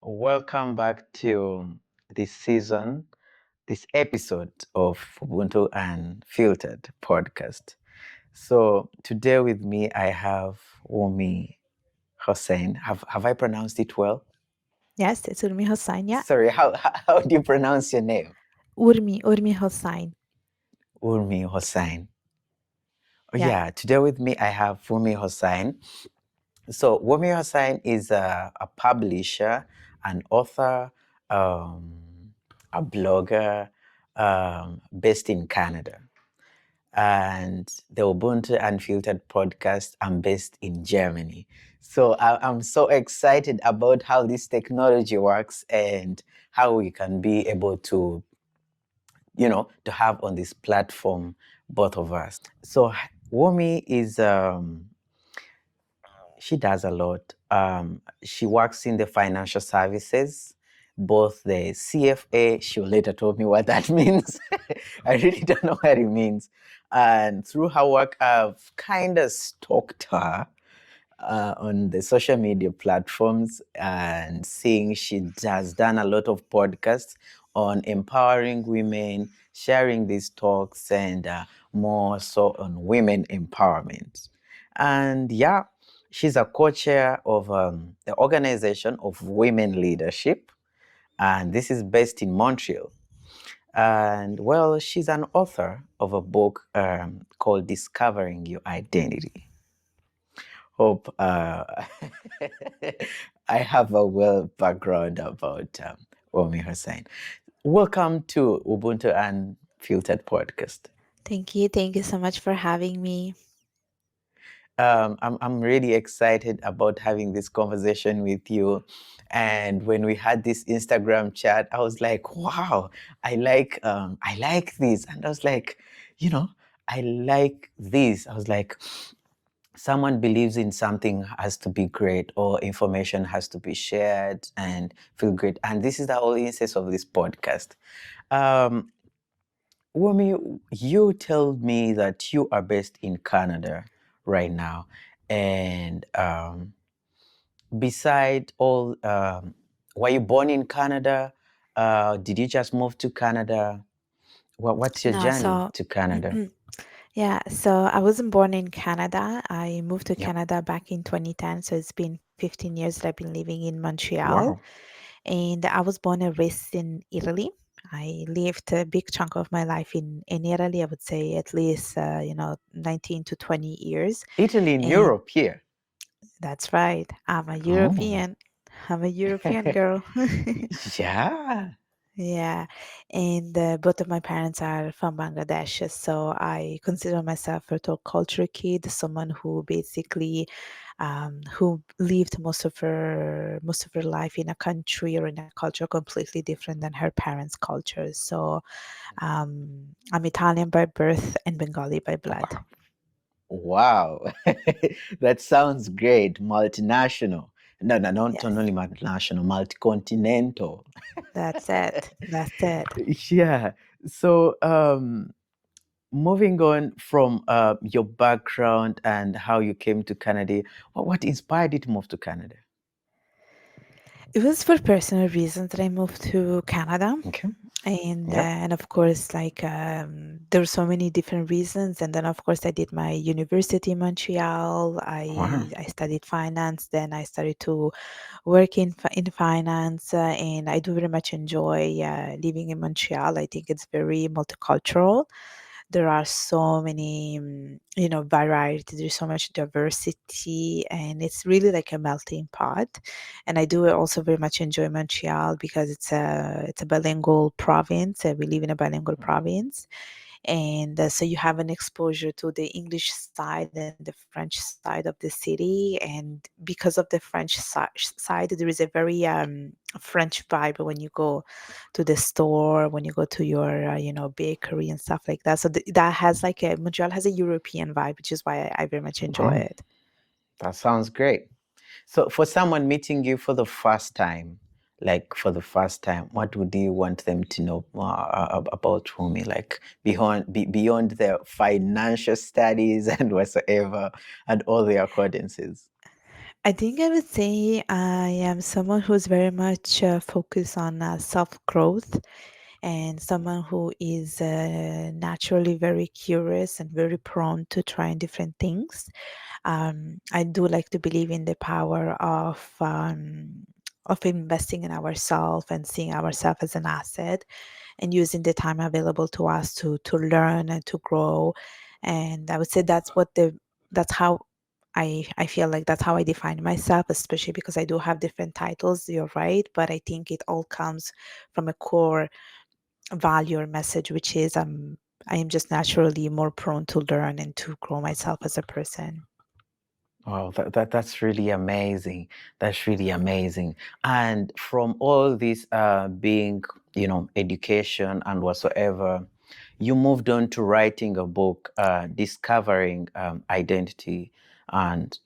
Welcome back to this season, this episode of Ubuntu Unfiltered podcast. So today with me I have Urmi Hossain. Have I pronounced it well? Yes, it's Urmi Hossain. Yeah, Sorry, how do you pronounce your name? Urmi Hossain. Urmi Hossain. Oh Yeah, yeah, today with me I have Urmi Hossain. So Urmi Hossain is a publisher, an author, a blogger, based in Canada. And the Ubuntu Unfiltered podcast, I'm based in Germany. So I'm so excited about how this technology works and how we can be able to, to have on this platform, both of us. So Womi is, she does a lot. She works in the financial services, both the CFA. She later told me what that means. I really don't know what it means. And through her work, I've kind of stalked her on the social media platforms and seeing she has done a lot of podcasts on empowering women, sharing these talks, and more so on women empowerment. And yeah, she's a co-chair of the Organization of Women Leadership, and this is based in Montreal. And well, she's an author of a book called Discovering Your Identity. Hope I have a well background about Urmi Hossain. Welcome to Ubuntu Unfiltered podcast. thank you. Thank you so much for having me. I'm really excited about having this conversation with you. And when we had this Instagram chat, I was like, "Wow, I like this," and I was like, you know, I like this. I was like, someone believes in something has to be great or information has to be shared and feel great. And this is the whole essence of this podcast. Um, Wumi, you told me that you are based in Canada right now. And beside all, were you born in Canada? Did you just move to Canada? What's your No, journey so to Canada? yeah, so I wasn't born in Canada. I moved to Yep. Canada back in 2010, so it's been 15 years that I've been living in Montreal. Wow. And I was born and raised in Italy. I lived a big chunk of my life in Italy. I would say at least 19 to 20 years. Italy in And Europe here. that's right. I'm a Oh. European. I'm a European girl. Yeah. Yeah, and both of my parents are from Bangladesh, so I consider myself a third culture kid, someone who basically who lived most of her life in a country or in a culture completely different than her parents' cultures. So I'm Italian by birth and Bengali by blood. Wow. That sounds great. Multinational. No, no, not Yes, only multinational, multi-continental. that's it. That's it. Yeah. So, moving on from your background and how you came to Canada, what inspired you to move to Canada? It was for personal reasons that I moved to Canada. Okay. Yep. And of course there were so many different reasons, and then of course I did my university in Montreal. Wow. I studied finance, then I started to work in finance, and I do very much enjoy living in Montreal. I think it's very multicultural. There are so many variety, there's so much diversity, and it's really like a melting pot. And I do also very much enjoy Montreal because it's a bilingual province. We live in a bilingual province, and so you have an exposure to the English side and the French side of the city. And because of the side, there is a very French vibe when you go to the store, when you go to your bakery and stuff like that. So that has like a Montreal has a European vibe, which is why I very much enjoy Wow. it. That sounds great. So, for someone meeting you for the first time, what would you want them to know about Rumi? Like beyond their financial studies and whatsoever, and all their acquaintances. I think I would say I am someone who's very much focused on self growth and someone who is naturally very curious and very prone to trying different things. I do like to believe in the power of investing in ourselves and seeing ourselves as an asset and using the time available to us to learn and to grow. And I would say that's how I feel like that's how I define myself, especially because I do have different titles. You're right, but I think it all comes from a core value or message, which is I am just naturally more prone to learn and to grow myself as a person. Wow, that's really amazing. That's really amazing. And from all this being, education and whatsoever, you moved on to writing a book, discovering identity, and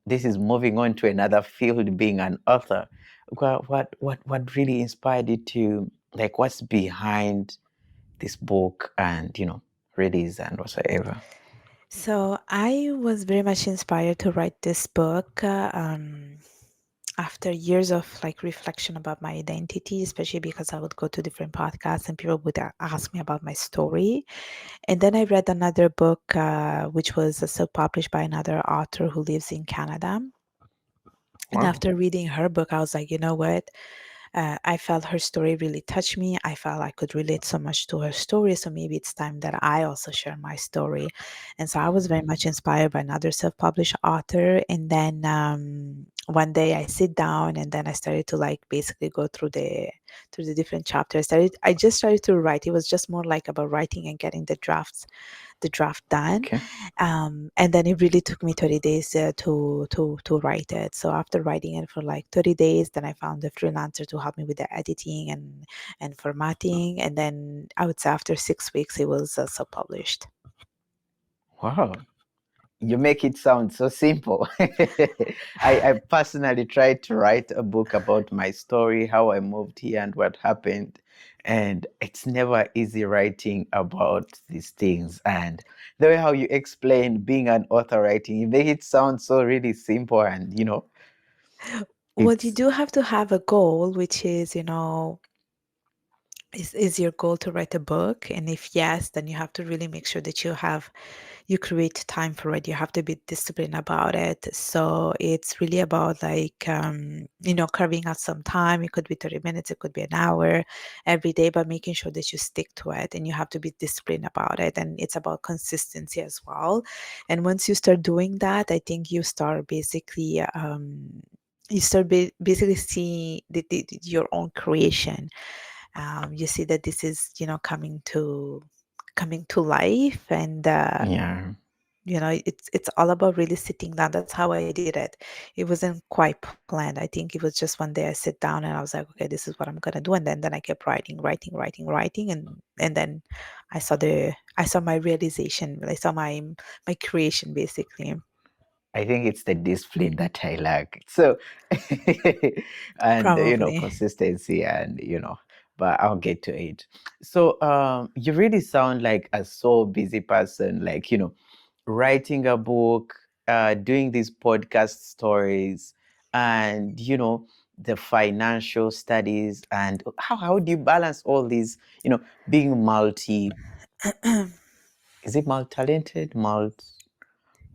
this is moving on to another field, being an author. What really inspired you to, like, what's behind this book and release and whatsoever? So I was very much inspired to write this book after years of like reflection about my identity, especially because I would go to different podcasts and people would ask me about my story. And then I read another book, which was self-published by another author who lives in Canada. And Wow. after reading her book, I was like, you know what? I felt her story really touched me. I felt I could relate so much to her story. So maybe it's time that I also share my story. And so I was very much inspired by another self published author. And then one day I sit down and then I started to like basically go through the different chapters. I just started to write. It was just more like about writing and getting the draft done. Okay. And then it really took me 30 days to write it. So after writing it for like 30 days, then I found a freelancer to help me with the editing and formatting. And then I would say after 6 weeks, it was self-published. Wow. You make it sound so simple. I personally tried to write a book about my story, how I moved here and what happened. And it's never easy writing about these things. And the way how you explain being an author writing, you make it sound so really simple and Well, you it's do have to have a goal, which is, is your goal to write a book? And if yes, then you have to really make sure that you create time for it. You have to be disciplined about it. So it's really about like carving out some time. It could be 30 minutes, it could be an hour every day, but making sure that you stick to it and you have to be disciplined about it. And it's about consistency as well. And once you start doing that, I think you start basically basically see your own creation. You see that this is coming to life. And yeah. it's all about really sitting down. That's how I did it. It wasn't quite planned. I think it was just one day I sit down and I was like, okay, this is what I'm gonna do. And then I kept writing, and then I saw my realization. I saw my creation basically. I think it's the discipline that I lack. So, and Probably. consistency, and but I'll get to it. So, you really sound like a so busy person, like writing a book, doing these podcast stories, and the financial studies, and how do you balance all these? Being is it multi-talented,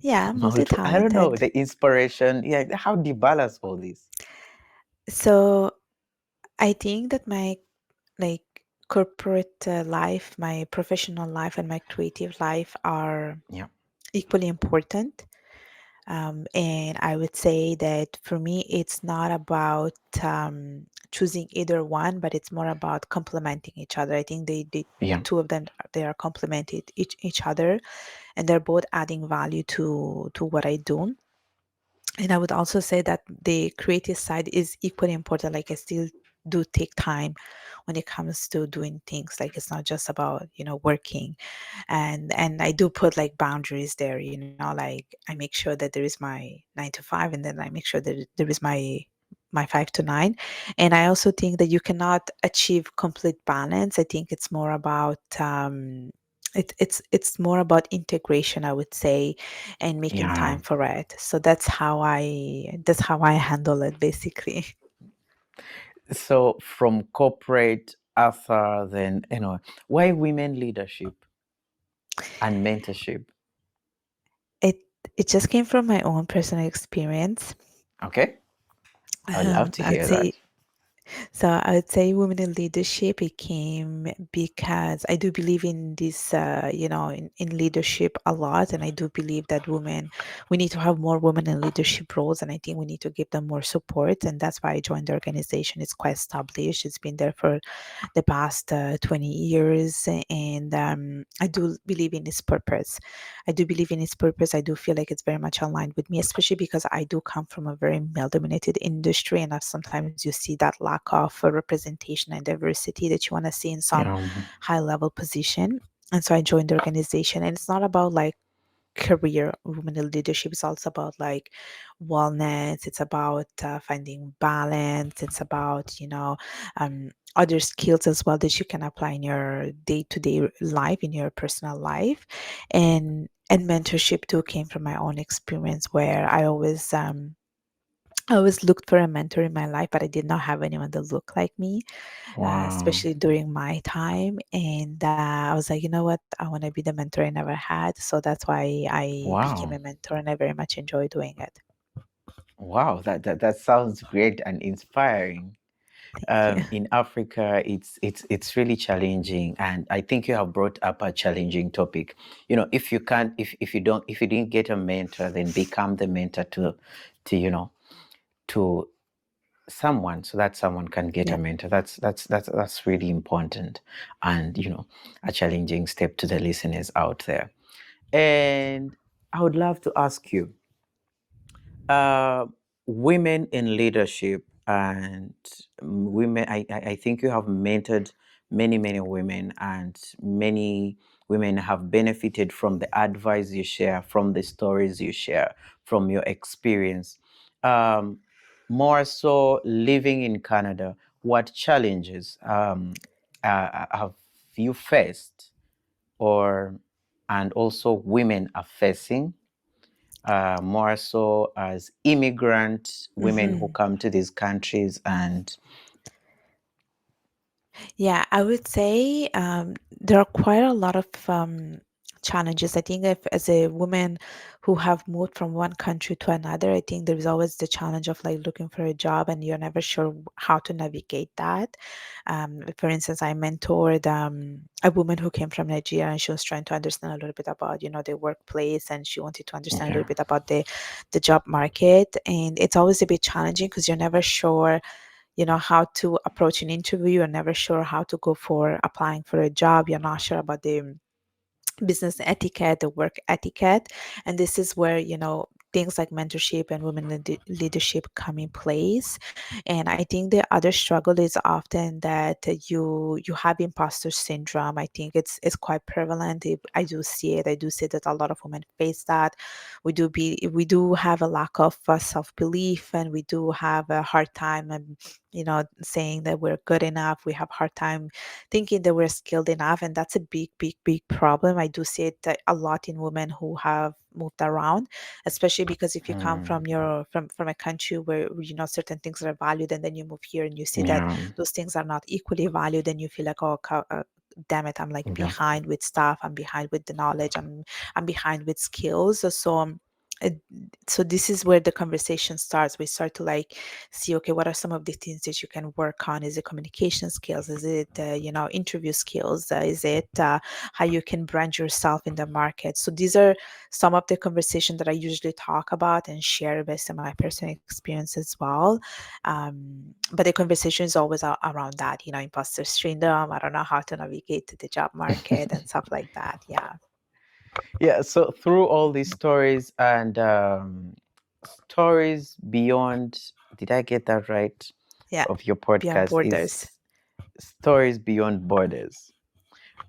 Yeah, I don't know, multi-talented. the inspiration. Yeah, how do you balance all this? So I think that my like corporate life, my professional life, and my creative life are Yeah, equally important. And I would say that for me, it's not about choosing either one, but it's more about complementing each other. I think the yeah, two of them, they are complemented each other, and they're both adding value to what I do. And I would also say that the creative side is equally important. Like I still do take time when it comes to doing things. Like it's not just about working, and I do put like boundaries there. Like I make sure that there is my 9 to 5, and then I make sure that there is my 5 to 9. And I also think that you cannot achieve complete balance. I think it's more about it's more about integration, I would say, and making Yeah. time for it. So that's how I handle it basically. So from corporate author, then why women leadership and mentorship? It it just came from my own personal experience. Okay, I'd love to I would hear say that. So I would say women in leadership, it came because I do believe in this, in leadership a lot. And I do believe that we need to have more women in leadership roles. And I think we need to give them more support. And that's why I joined the organization. It's quite established. It's been there for the past 20 years. And I do believe in its purpose. I do believe in its purpose. I do feel like it's very much aligned with me, especially because I do come from a very male dominated industry. And sometimes you see that lack of representation and diversity that you want to see in some Yeah. high level position. And so I joined the organization. And it's not about like career women in leadership, is also about like wellness. It's about finding balance. It's about other skills as well that you can apply in your day-to-day life, in your personal life. And mentorship too came from my own experience, where I always looked for a mentor in my life, but I did not have anyone that looked like me, Wow. especially during my time. And I was like, you know what? I want to be the mentor I never had. So that's why I became Wow. a mentor, and I very much enjoy doing it. Wow. That sounds great and inspiring. Thank you. In Africa, it's really challenging, and I think you have brought up a challenging topic. If you can't, if you didn't get a mentor, then become the mentor to to someone, so that someone can get Yeah. a mentor. That's really important, and a challenging step to the listeners out there. And I would love to ask you, uh, women in leadership and women. I think you have mentored many women, and many women have benefited from the advice you share, from the stories you share, from your experience. Um, More so, living in Canada, what challenges have you faced, or and also women are facing, more so as immigrant women who Hmm. come to these countries? And Yeah, I would say there are quite a lot of challenges. I think if as a woman who have moved from one country to another, I think there's always the challenge of like looking for a job and you're never sure how to navigate that. For instance, I mentored a woman who came from Nigeria, and she was trying to understand a little bit about, the workplace, and she wanted to understand a okay. little bit about the job market. And it's always a bit challenging because you're never sure how to approach an interview. You're never sure how to go for applying for a job. You're not sure about the business etiquette, the work etiquette. And this is where, things like mentorship and women leadership come in place. And I think the other struggle is often that you have imposter syndrome. I think it's quite prevalent. I do see it. I do see that a lot of women face that. We do have a lack of self-belief, and we do have a hard time saying that we're good enough. We have hard time thinking that we're skilled enough, and that's a big problem. I do see it a lot in women who have moved around, especially because if you come Mm, from a country where certain things are valued, and then you move here and you see that yeah. those things are not equally valued, and you feel like, oh, damn it, I'm like Yeah. behind with stuff, I'm behind with the knowledge, I'm behind with skills. It- so this is where the conversation starts. We start to like see, okay, what are some of the things that you can work on? Is it communication skills? Is it interview skills? Is it how you can brand yourself in the market? So these are some of the conversation that I usually talk about and share based on my personal experience as well. But the conversation is always around that, imposter syndrome. I don't know how to navigate to the job market and stuff like that. Yeah. Yeah. So through all these stories and stories beyond, did I get that right? Yeah. Of your Beyond podcast borders. is stories beyond borders.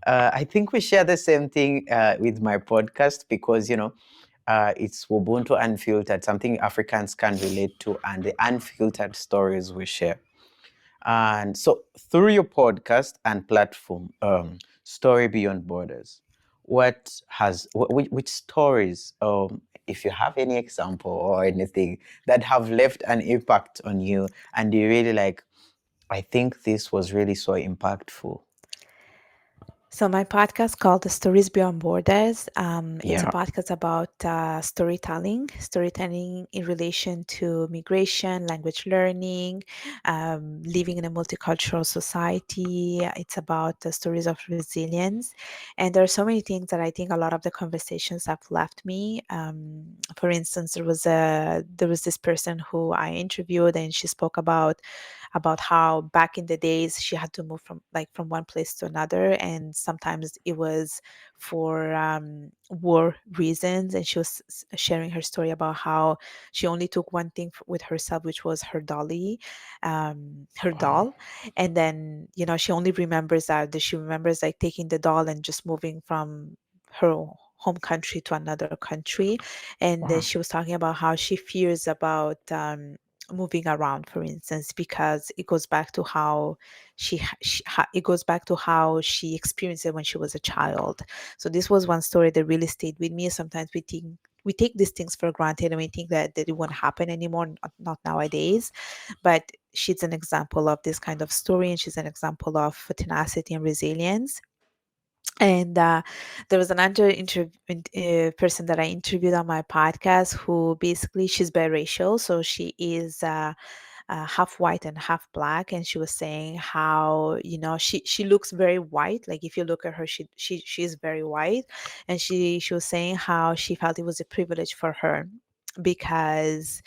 I think we share the same thing with my podcast, because it's Ubuntu Unfiltered, something Africans can relate to, and the unfiltered stories we share. And so, through your podcast and platform, Story Beyond Borders, which stories, if you have any example or anything that have left an impact on you, and you really like, I think this was really so impactful. So my podcast called The Stories Beyond Borders. It's a Yeah. podcast about storytelling in relation to migration, language learning, living in a multicultural society. It's about the stories of resilience, and there are so many things that I think a lot of the conversations have left me. For instance, there was this person who I interviewed, and she spoke about how back in the days she had to move from one place to another, and sometimes it was for war reasons. And she was sharing her story about how she only took one thing with herself, which was her dolly, her Wow. doll. And then she only remembers that she remembers like taking the doll and just moving from her home country to another country. And then Wow. she was talking about how she fears about moving around, for instance, because it goes back to how it goes back to how she experienced it when she was a child. So this was one story that really stayed with me. Sometimes we take these things for granted, and we think that it won't happen anymore, not nowadays. But she's an example of this kind of story, and she's an example of tenacity and resilience. And there was another person that I interviewed on my podcast who basically she's biracial, so she is half white and half black. And she was saying how she looks very white. Like if you look at her, she is very white. And she was saying how she felt it was a privilege for her because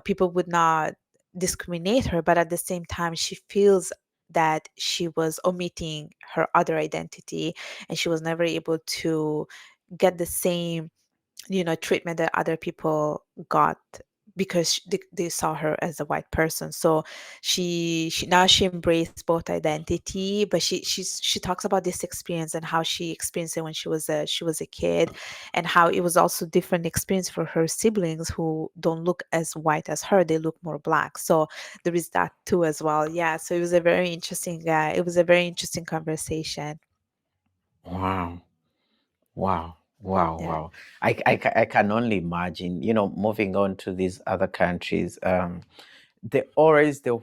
people would not discriminate her, but at the same time she feels that she was omitting her other identity, and she was never able to get the same treatment that other people got because they saw her as a white person. So she now she embraced both identity, but she talks about this experience and how she experienced it when she was a kid, and how it was also different experience for her siblings who don't look as white as her. They look more black. So there is that too as well. Yeah, so it was a very interesting conversation. Wow. Wow. Wow. Yeah, Wow. I can only imagine, moving on to these other countries. The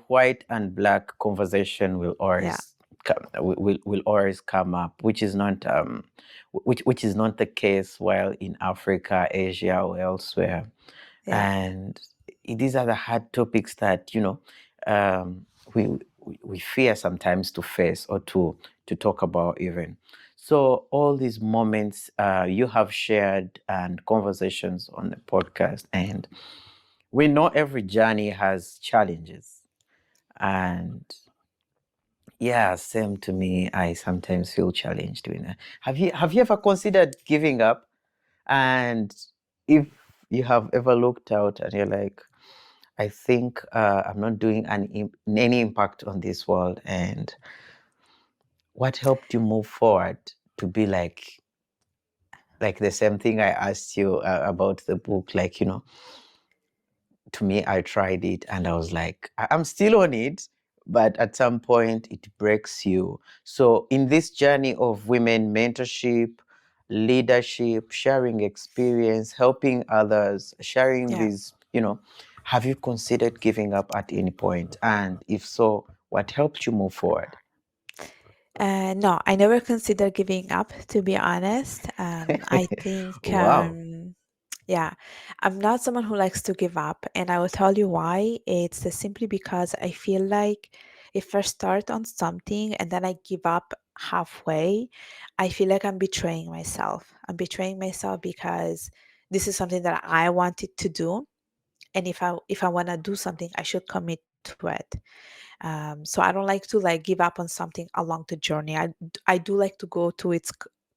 white and black conversation will yeah, always will always come up, which is not which is not the case while in Africa, Asia, or elsewhere. yeah. And these are the hard topics that um, we fear sometimes to face or to talk about even. So all these moments you have shared and conversations on the podcast, and we know every journey has challenges. And yeah, same to me. I sometimes feel challenged doing that. Have you ever considered giving up? And if you have ever looked out and you're like, I think I'm not doing any impact on this world, and what helped you move forward to be like the same thing I asked you about the book, like to me, I tried it and I was like, I'm still on it, but at some point it breaks you. So, in this journey of women mentorship, leadership, sharing experience, helping others, sharing Yeah. these, have you considered giving up at any point? And if so, what helped you move forward? No, I never considered giving up, to be honest. I think, Wow. yeah, I'm not someone who likes to give up, and I will tell you why. It's simply because I feel like if I start on something and then I give up halfway, I feel like I'm betraying myself. I'm betraying myself because this is something that I wanted to do, and if I want to do something, I should commit to it. So I don't like to like give up on something along the journey. I do like to go to its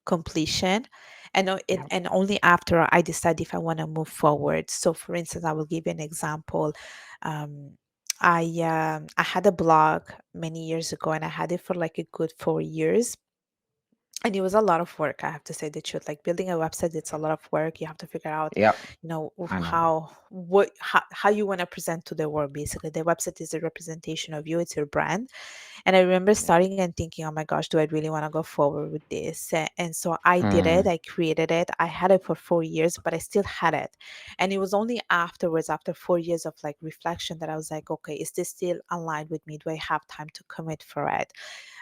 completion, Yeah. and only after I decide if I want to move forward. So for instance, I will give you an example. um, I had a blog many years ago, and I had it for like a good 4 years. And it was a lot of work, I have to say the truth. Like building a website, it's a lot of work. You have to figure out, Yep. I know. how you want to present to the world. Basically, the website is a representation of you. It's your brand. And I remember Yeah. starting and thinking, oh my gosh, do I really want to go forward with this? And so I did it. Mm. I created it. I had it for 4 years, but I still had it. And it was only afterwards, after 4 years of like reflection, that I was like, okay, is this still aligned with me? Do I have time to commit for it?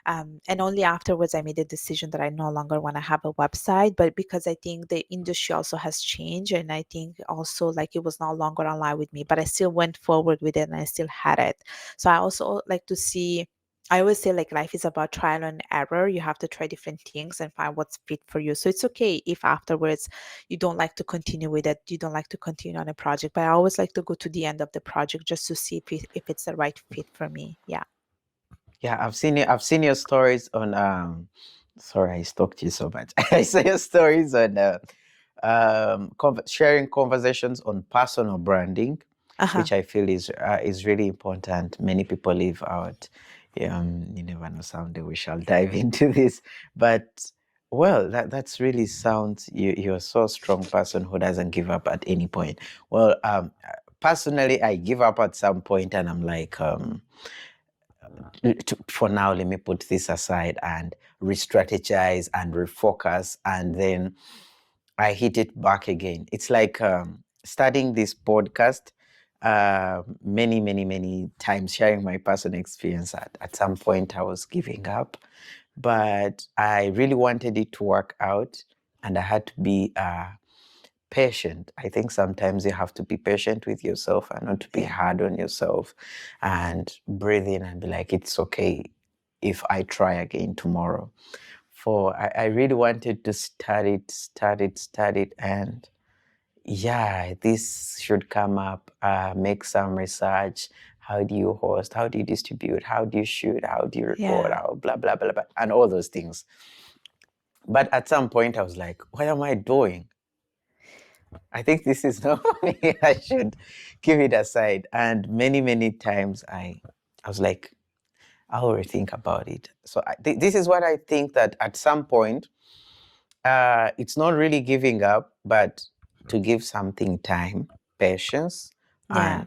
And only afterwards I made a decision that I no longer want to have a website. But because I think the industry also has changed, and I think also like it was no longer aligned with me, but I still went forward with it and I still had it. So I also like to see, I always say like life is about trial and error. You have to try different things and find what's fit for you. So it's okay if afterwards you don't like to continue with it, you don't like to continue on a project. But I always like to go to the end of the project just to see if it's the right fit for me. Yeah. Yeah, I've seen your stories on sorry, I stalked you so much. I saw your stories on sharing conversations on personal branding, Uh-huh. which I feel is really important. Many people leave out. You never know. Someday we shall dive into this. But well, that's really sounds you're so strong person who doesn't give up at any point. Well, personally, I give up at some point, and I'm like for now, let me put this aside and re-strategize and refocus, and then I hit it back again. It's like starting this podcast many times, sharing my personal experience. At some point, I was giving up, but I really wanted it to work out, and I had to be patient. I think sometimes you have to be patient with yourself and not to be Yeah. hard on yourself, and breathe in and be like, it's okay if I try again tomorrow. For I really wanted to start it, and yeah, this should come up. Make some research. How do you host? How do you distribute? How do you shoot? How do you record? Yeah. How blah blah blah blah, and all those things. But at some point, I was like, what am I doing? I think this is not me. I should give it aside. And many times I was like, I'll rethink about it. So this is what I think, that at some point, it's not really giving up, but to give something time, patience, Yeah.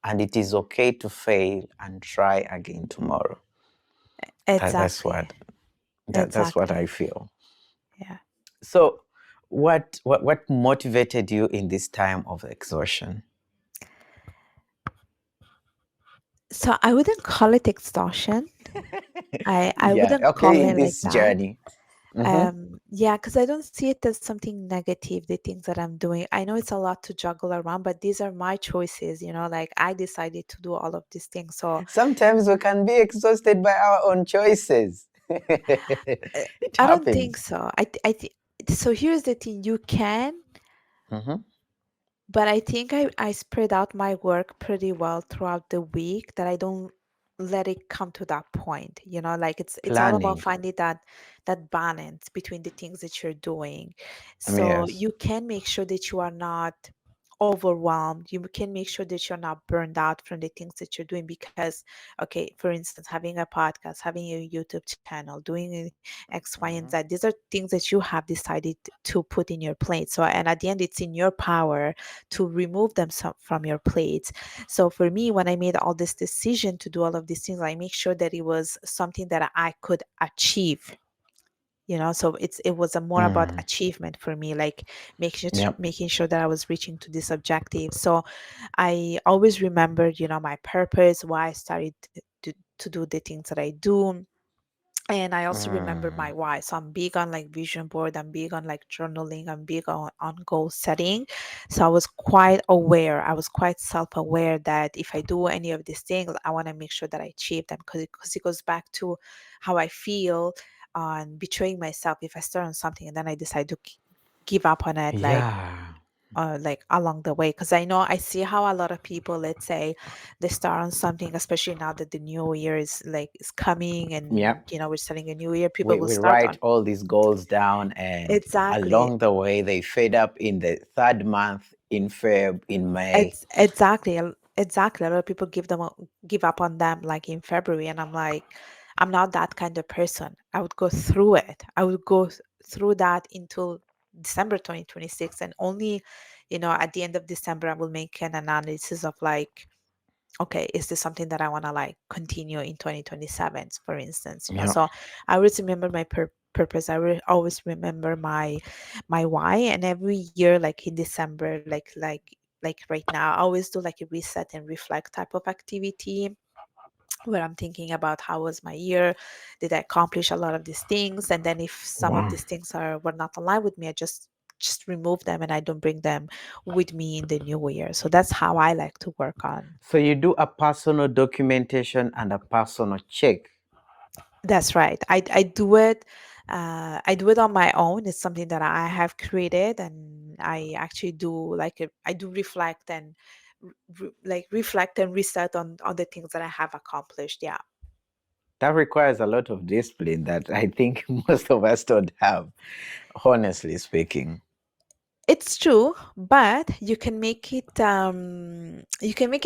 and it is okay to fail and try again tomorrow. That's Exactly. what that's what I Exactly. feel. Yeah. So, what motivated you in this time of exhaustion? So I wouldn't call it exhaustion. I Yeah. wouldn't Okay. call In it like this that. journey. Mm-hmm. Yeah, because I don't see it as something negative, the things that I'm doing. I know it's a lot to juggle around, but these are my choices, like I decided to do all of these things. So Sometimes we can be exhausted by our own choices. uh, It I don't think happens. so. I think so. Here's the thing: you can, Mm-hmm. but I think I spread out my work pretty well throughout the week, that I don't let it come to that point. Like it's all about Planning. finding that balance between the things that you're doing. So Yes. you can make sure that you are not overwhelmed. You can make sure that you're not burned out from the things that you're doing, because okay, for instance, having a podcast, having a YouTube channel, doing X, Y, and Mm-hmm. Z, these are things that you have decided to put in your plate. So, and at the end, it's in your power to remove them from your plates. So for me, when I made all this decision to do all of these things, I make sure that it was something that I could achieve. So it was a more about Mm. achievement for me, like Yep. making sure that I was reaching to this objective. So I always remembered, my purpose, why I started to do the things that I do. And I also remember Mm. my why. So I'm big on like vision board, I'm big on like journaling, I'm big on goal setting. So I was quite aware, I was quite self-aware that if I do any of these things, I want to make sure that I achieve them, because it goes back to how I feel on betraying myself if I start on something and then I decide to give up on it, Yeah. like along the way. Because I know I see how a lot of people, let's say, they start on something, especially now that the new year is coming, and Yep. we're starting a new year, people will We start write on. all these goals down, and Exactly. along the way, they fade up in the third month, in Feb, in May. It's exactly, exactly. A lot of people give up on them like in February, and I'm like, I'm not that kind of person. I would go through it. I would go through that until December 2026, and only, at the end of December, I will make an analysis of like, okay, is this something that I want to like continue in 2027, for instance, you know? Yeah. So I always remember my purpose. I always remember my why, and every year, like in December, like right now, I always do like a reset and reflect type of activity where I'm thinking about how was my year, did I accomplish a lot of these things, and then if some of Wow. these things are were not aligned with me, I just remove them and I don't bring them with me in the new year. So that's how I like to work on. So you do a personal documentation and a personal check. That's right. I do it. I do it on my own. It's something that I have created, and I actually do like I do reflect and like reflect and reset on the things that I have accomplished. Yeah. That requires a lot of discipline that I think most of us don't have, honestly speaking. It's true, but you can make it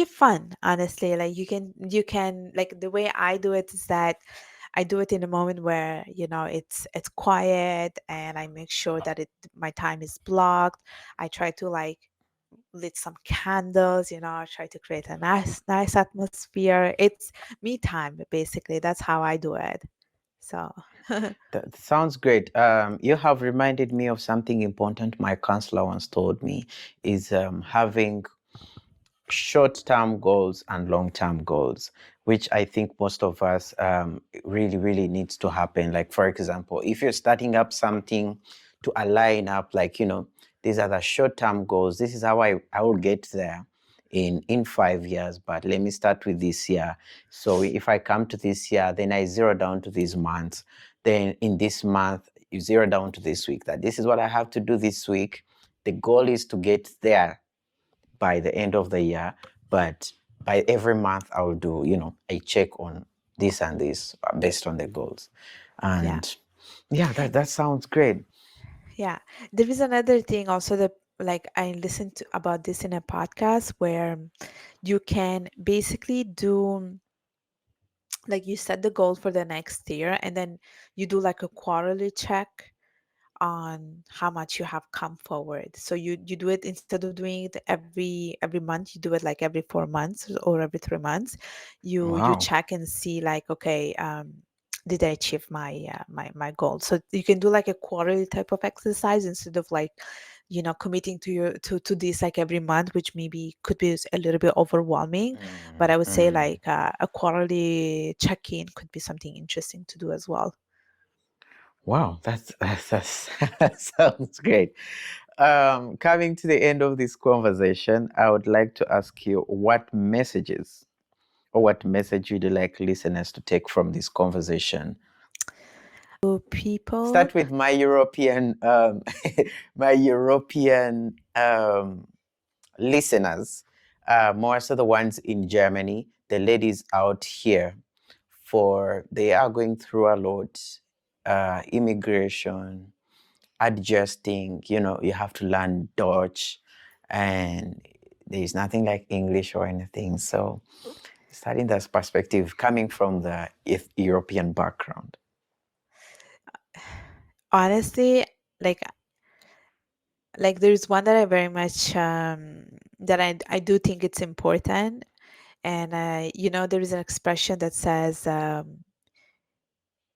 fun, honestly. Like you can like the way I do it is that I do it in a moment where, you know, it's quiet and I make sure that it my time is blocked. I try to like lit some candles, you know, I try to create a nice atmosphere. It's me time basically. That's how I do it. So That sounds great. You have reminded me of something important my counselor once told me is having short-term goals and long-term goals, which I think most of us really needs to happen. Like, for example, if you're starting up something to align up, like, these are the short-term goals. This is how I will get there in 5 years, but let me start with this year. So if I come to this year, then I zero down to these months. Then in this month, you zero down to this week, that this is what I have to do this week. The goal is to get there by the end of the year, but by every month I will do, a check on this and this based on the goals. yeah. And yeah, that sounds great. Yeah, there is another thing also that like I listened to about this in a podcast where you can basically do like you set the goal for the next year and then you do like a quarterly check on how much you have come forward. So you do it instead of doing it every month, you do it like every 4 months or every 3 months. You Wow. check and see like okay, did I achieve my goal? So you can do like a quarterly type of exercise instead of like committing to your to this like every month, which maybe could be a little bit overwhelming. But I would say Mm. like a quarterly check-in could be something interesting to do as well. Wow, that's that sounds great. Coming to the end of this conversation, I would like to ask you what messages or what message would you like listeners to take from this conversation? So people. Start with my European my European listeners, more so the ones in Germany, the ladies out here, for they are going through a lot, immigration, adjusting. You have to learn Dutch, and there's nothing like English or anything. So, starting that perspective, coming from the European background. Honestly, like there's one that I very much that I do think it's important, and there is an expression that says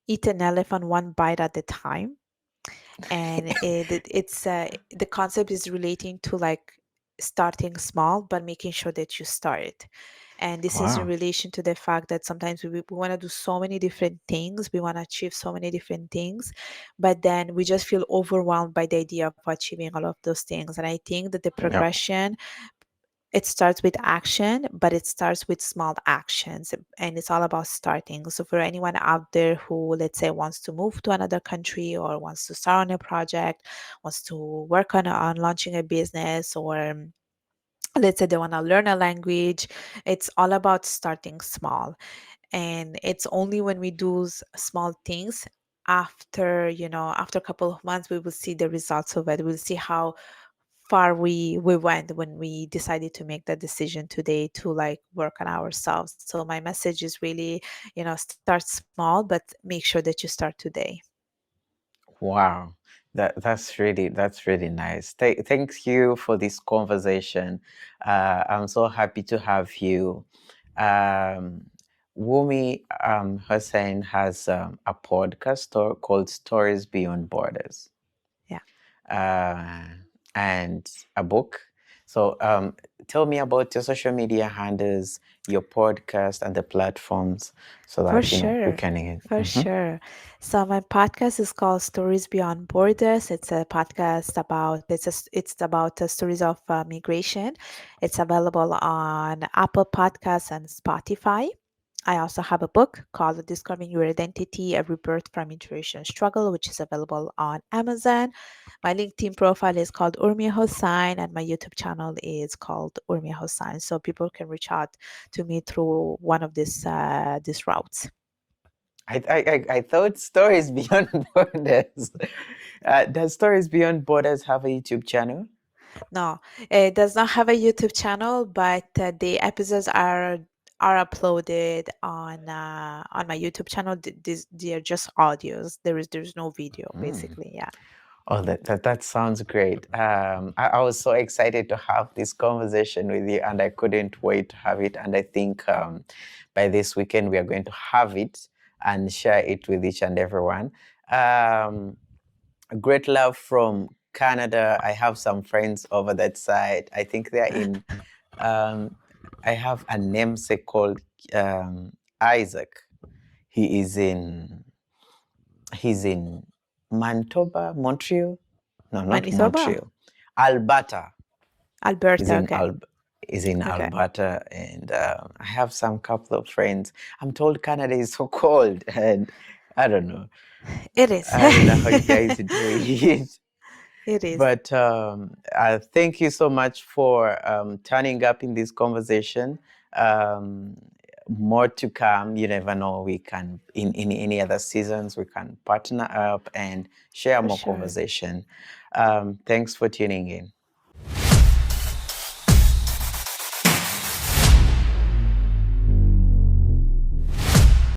eat an elephant one bite at a time, and it's the concept is relating to like starting small but making sure that you start. And this is in Wow. relation to the fact that sometimes we want to do so many different things, we want to achieve so many different things, but then we just feel overwhelmed by the idea of achieving all of those things. And I think that the Yep. progression, it starts with action, but it starts with small actions, and it's all about starting. So for anyone out there who, let's say, wants to move to another country or wants to start on a project, wants to work on launching a business, or let's say they want to learn a language, it's all about starting small. And it's only when we do small things, after after a couple of months, we will see the results of it. We'll see how far we went when we decided to make that decision today to like work on ourselves. So my message is really, start small, but make sure that you start today. Wow, that's really nice. Thank you for this conversation. I'm so happy to have you. Um, Wumi Hossain has a podcast called Stories Beyond Borders, Yeah. uh, and a book. So tell me about your social media handles, your podcast, and the platforms, so For that we sure. can. For Mhm. sure. So my podcast is called Stories Beyond Borders. It's a podcast about it's about the stories of migration. It's available on Apple Podcasts and Spotify. I also have a book called Discovering Your Identity: A Rebirth from Interracial Struggle, which is available on Amazon. My LinkedIn profile is called Urmi Hossain, and my YouTube channel is called Urmi Hossain. So people can reach out to me through one of these routes. I thought Stories Beyond Borders. Does Stories Beyond Borders have a YouTube channel? No, it does not have a YouTube channel, but the episodes are uploaded on my YouTube channel. They are just audios. There's no video, Hmm. basically. Yeah, Oh, that sounds great. I was so excited to have this conversation with you, and I couldn't wait to have it. And I think by this weekend we are going to have it and share it with each and everyone. Um, Great love from Canada. I have some friends over that side. I think they're in. Um, I have a namesake called Isaac. He is in. He's in Manitoba, Montreal. No, not Manitoba, Montreal. Alberta. He's Alberta. in Okay, okay. Alberta, and I have some couple of friends. I'm told Canada is so cold, and I don't know. It is. I don't know how you guys do it. It is But thank you so much for turning up in this conversation. Um, More to come. You never know. We can in any other seasons we can partner up and share for more sure. conversation. Thanks for tuning in.